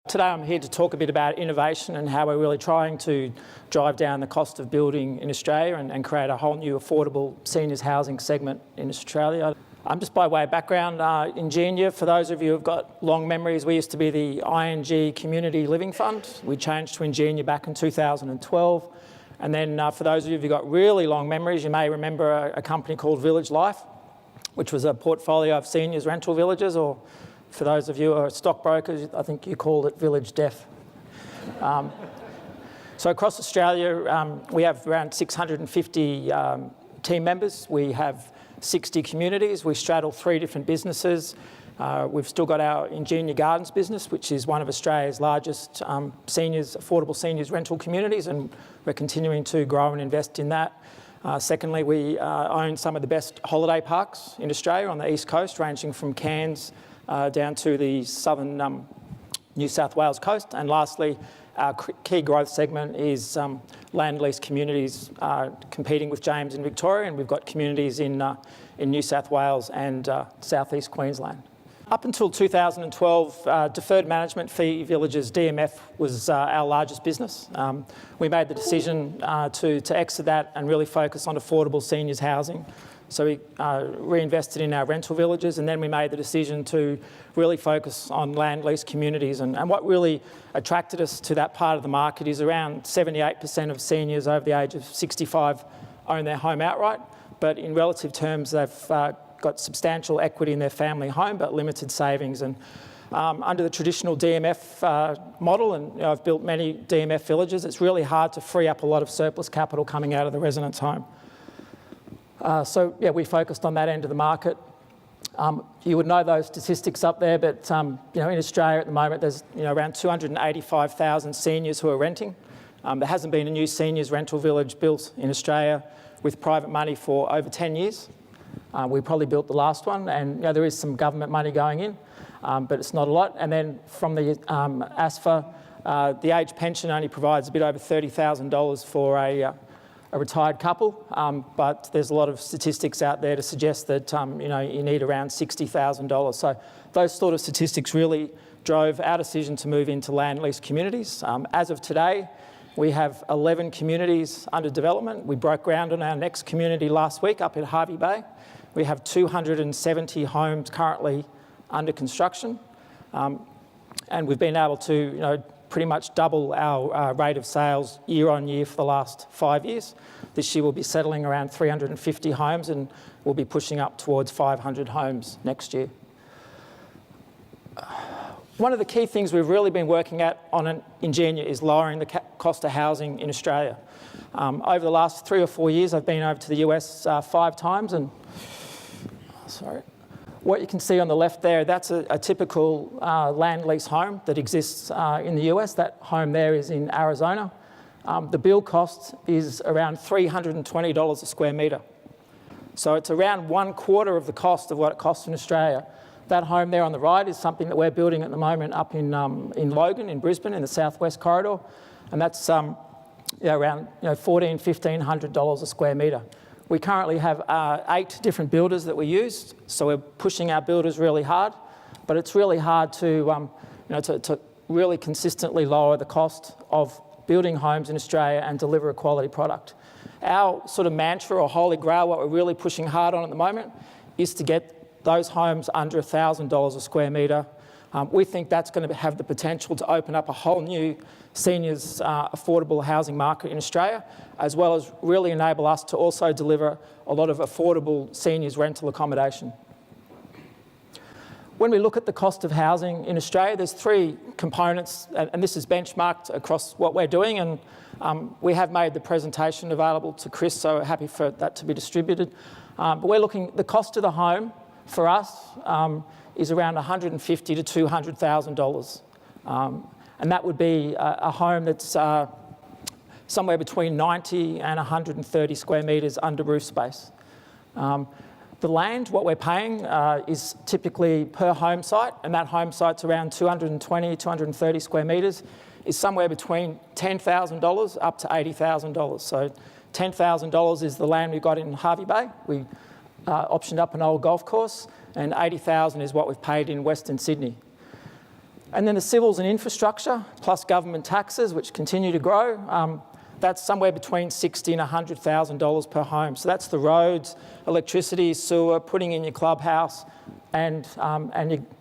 Today I'm here to talk a bit about innovation and how we're really trying to drive down the cost of building in Australia and create a whole new affordable seniors housing segment in Australia. Just by way of background, Ingenia, for those of you who've got long memories, we used to be the ING Community Living Fund. We changed to Ingenia back in 2012. And then for those of you who've got really long memories, you may remember a company called Village Life, which was a portfolio of seniors rental villages, or for those of you who are stockbrokers, I think you called it Village Def. So across Australia, we have around 650 team members. We have 60 communities. We straddle 3 different businesses. We've still got our Ingenia Gardens business, which is one of Australia's largest affordable seniors rental communities, and we're continuing to grow and invest in that. Secondly, we own some of the best holiday parks in Australia on the east coast, ranging from Cairns down to the southern New South Wales coast. And lastly, our key growth segment is land lease communities, competing with James in Victoria, and we've got communities in New South Wales and southeast Queensland. Up until 2012, Deferred Management Fee Villages, DMF, was our largest business. We made the decision to exit that and really focus on affordable seniors housing. So we reinvested in our rental villages, and then we made the decision to really focus on land lease communities. And what really attracted us to that part of the market is around 78% of seniors over the age of 65 own their home outright, but in relative terms they've got substantial equity in their family home but limited savings. And under the traditional DMF model, and I've built many DMF villages, it's really hard to free up a lot of surplus capital coming out of the resident's home. So we focused on that end of the market. You would know those statistics up there, but in Australia at the moment there's around 285,000 seniors who are renting. There hasn't been a new seniors rental village built in Australia with private money for over 10 years. We probably built the last one, and there is some government money going in, but it's not a lot. And then from the ASFA, the age pension only provides a bit over $30,000 for a retired couple, but there's a lot of statistics out there to suggest that you need around $60,000. So those sort of statistics really drove our decision to move into land lease communities. As of today, we have 11 communities under development. We broke ground on our next community last week up at Hervey Bay. We have 270 homes currently under construction, and we've been able to pretty much double our rate of sales year on year for the last 5 years. This year we'll be settling around 350 homes, and we'll be pushing up towards 500 homes next year. One of the key things we've really been working at on Ingenia is lowering the cost of housing in Australia. Over the last 3 or 4 years, I've been over to the US 5 times, and what you can see on the left there, that's a typical land lease home that exists in the US. That home there is in Arizona. The build cost is around $320 a square metre. So it's around 1/4 of the cost of what it costs in Australia. That home there on the right is something that we're building at the moment up in Logan, in Brisbane, in the southwest corridor, and that's around $1,400-1,500 a square metre. We currently have 8 different builders that we use, so we're pushing our builders really hard, but it's really hard to really consistently lower the cost of building homes in Australia and deliver a quality product. Our sort of mantra or holy grail, what we're really pushing hard on at the moment, is to get those homes under $1,000 a square metre. We think that's going to have the potential to open up a whole new seniors affordable housing market in Australia, as well as really enable us to also deliver a lot of affordable seniors rental accommodation. When we look at the cost of housing in Australia, there's 3 components, and this is benchmarked across what we're doing, and we have made the presentation available to Chris, so happy for that to be distributed. But we're looking, the cost of the home for us is around $150,000 to $200,000. And that would be a home that's somewhere between 90 and 130 square metres under roof space. The land, what we're paying, is typically per home site, and that home site's around 220, 230 square metres, is somewhere between $10,000 up to $80,000. So $10,000 is the land we got in Hervey Bay. We optioned up an old golf course, and $80,000 is what we've paid in Western Sydney. And then the civils and infrastructure, plus government taxes, which continue to grow, that's somewhere between $60,000 and $100,000 per home. So that's the roads, electricity, sewer, putting in your clubhouse, and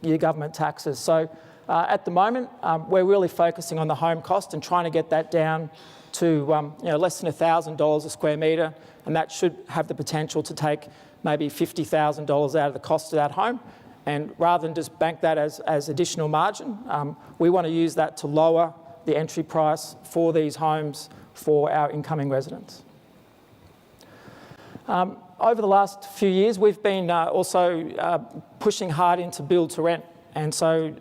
your government taxes. So at the moment, we're really focusing on the home cost and trying to get that down to less than $1,000 a square metre, and that should have the potential to take maybe $50,000 out of the cost of that home. And rather than just bank that as additional margin, we want to use that to lower the entry price for these homes for our incoming residents. Over the last few years, we've been also pushing hard into build to rent. And so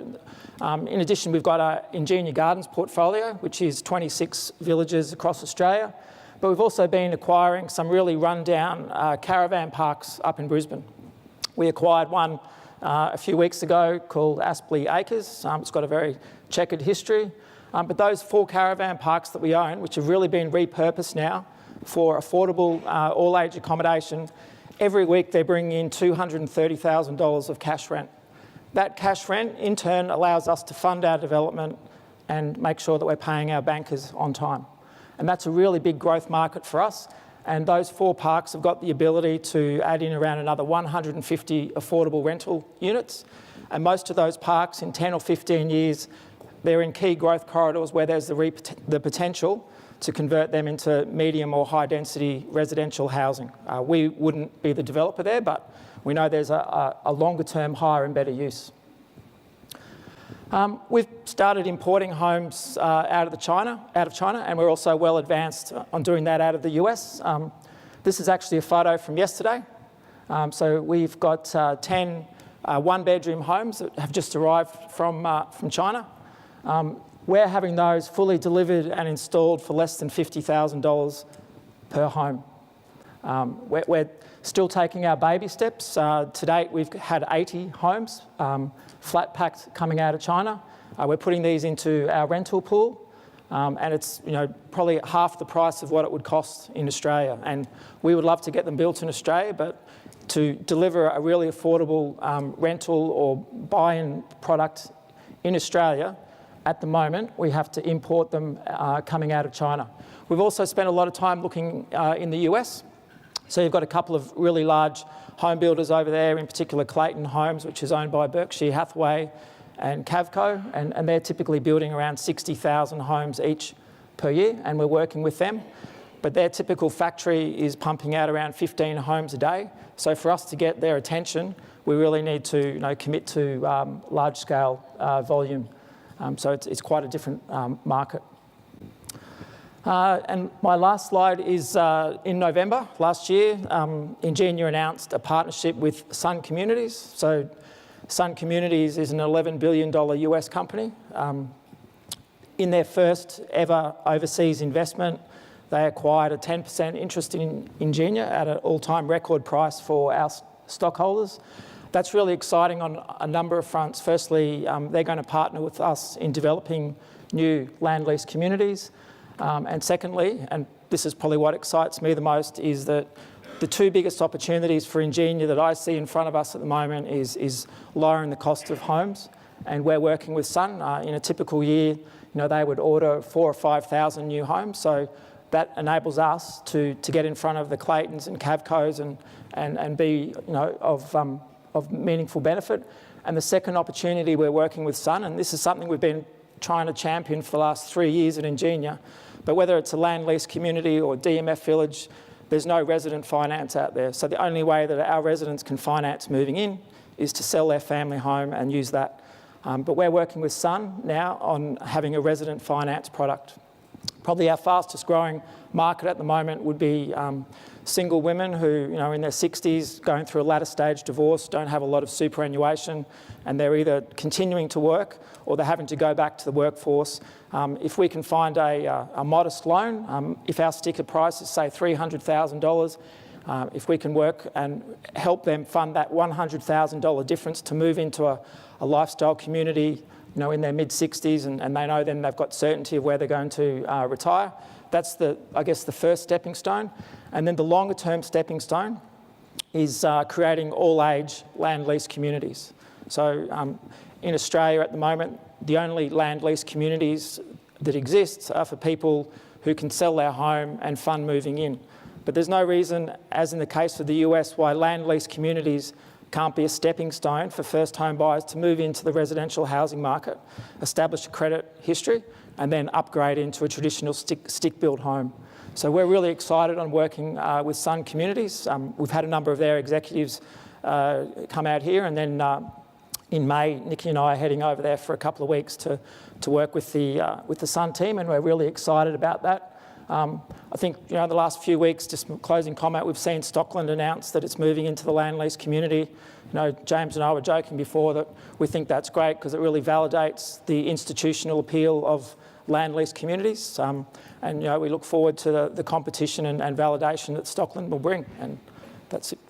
in addition, we've got our Ingenia Gardens portfolio, which is 26 villages across Australia. But we've also been acquiring some really rundown caravan parks up in Brisbane. We acquired one a few weeks ago called Aspley Acres. It's got a very checkered history. But those 4 caravan parks that we own, which have really been repurposed now for affordable all-age accommodation, every week they're bringing in $230,000 of cash rent. That cash rent, in turn, allows us to fund our development and make sure that we're paying our bankers on time. And that's a really big growth market for us. And those 4 parks have got the ability to add in around another 150 affordable rental units. And most of those parks, in 10 or 15 years, they're in key growth corridors where there's the potential to convert them into medium or high density residential housing. We wouldn't be the developer there, but we know there's a longer term higher and better use. We've started importing homes out of China, and we're also well advanced on doing that out of the US. This is actually a photo from yesterday. So we've got 10 one-bedroom homes that have just arrived from China. We're having those fully delivered and installed for less than $50,000 per home. We're still taking our baby steps. To date, we've had 80 homes flat packed coming out of China. We're putting these into our rental pool, and it's probably half the price of what it would cost in Australia. And we would love to get them built in Australia, but to deliver a really affordable rental or buy-in product in Australia, at the moment, we have to import them coming out of China. We've also spent a lot of time looking in the US. So you've got a couple of really large home builders over there, in particular Clayton Homes, which is owned by Berkshire Hathaway and Cavco, and they're typically building around 60,000 homes each per year, and we're working with them. But their typical factory is pumping out around 15 homes a day. So for us to get their attention, we really need to commit to large-scale volume. So it's quite a different market. And my last slide is in November last year, Ingenia announced a partnership with Sun Communities. So Sun Communities is an $11 billion US company. In their first ever overseas investment, they acquired a 10% interest in Ingenia at an all-time record price for our stockholders. That's really exciting on a number of fronts. Firstly, they're going to partner with us in developing new land lease communities. And secondly, and this is probably what excites me the most, is that the 2 biggest opportunities for Ingenia that I see in front of us at the moment is lowering the cost of homes. And we're working with Sun. In a typical year, they would order 4,000 or 5,000 new homes. So that enables us to get in front of the Claytons and Cavcos and be of meaningful benefit. And the second opportunity, we're working with Sun, and this is something we've been trying to champion for the last 3 years at Ingenia. But whether it's a land lease community or DMF village, there's no resident finance out there. So the only way that our residents can finance moving in is to sell their family home and use that. But we're working with Sun now on having a resident finance product. Probably our fastest growing market at the moment would be single women who, in their 60s, going through a latter stage divorce, don't have a lot of superannuation, and they're either continuing to work or they're having to go back to the workforce. If we can find a modest loan, if our sticker price is, say, $300,000, if we can work and help them fund that $100,000 difference to move into a lifestyle community, in their mid-60s, and they know then they've got certainty of where they're going to retire. That's the first stepping stone. And then the longer term stepping stone is creating all-age land lease communities. So in Australia at the moment, the only land lease communities that exist are for people who can sell their home and fund moving in. But there's no reason, as in the case of the US, why land lease communities can't be a stepping stone for first home buyers to move into the residential housing market, establish a credit history, and then upgrade into a traditional stick-built home. So we're really excited on working with Sun Communities. We've had a number of their executives come out here, and then in May, Nikki and I are heading over there for a couple of weeks to work with the Sun team, and we're really excited about that. I think, the last few weeks, just closing comment, we've seen Stockland announce that it's moving into the land lease community. James and I were joking before that we think that's great because it really validates the institutional appeal of land lease communities. And we look forward to the competition and validation that Stockland will bring. And that's it.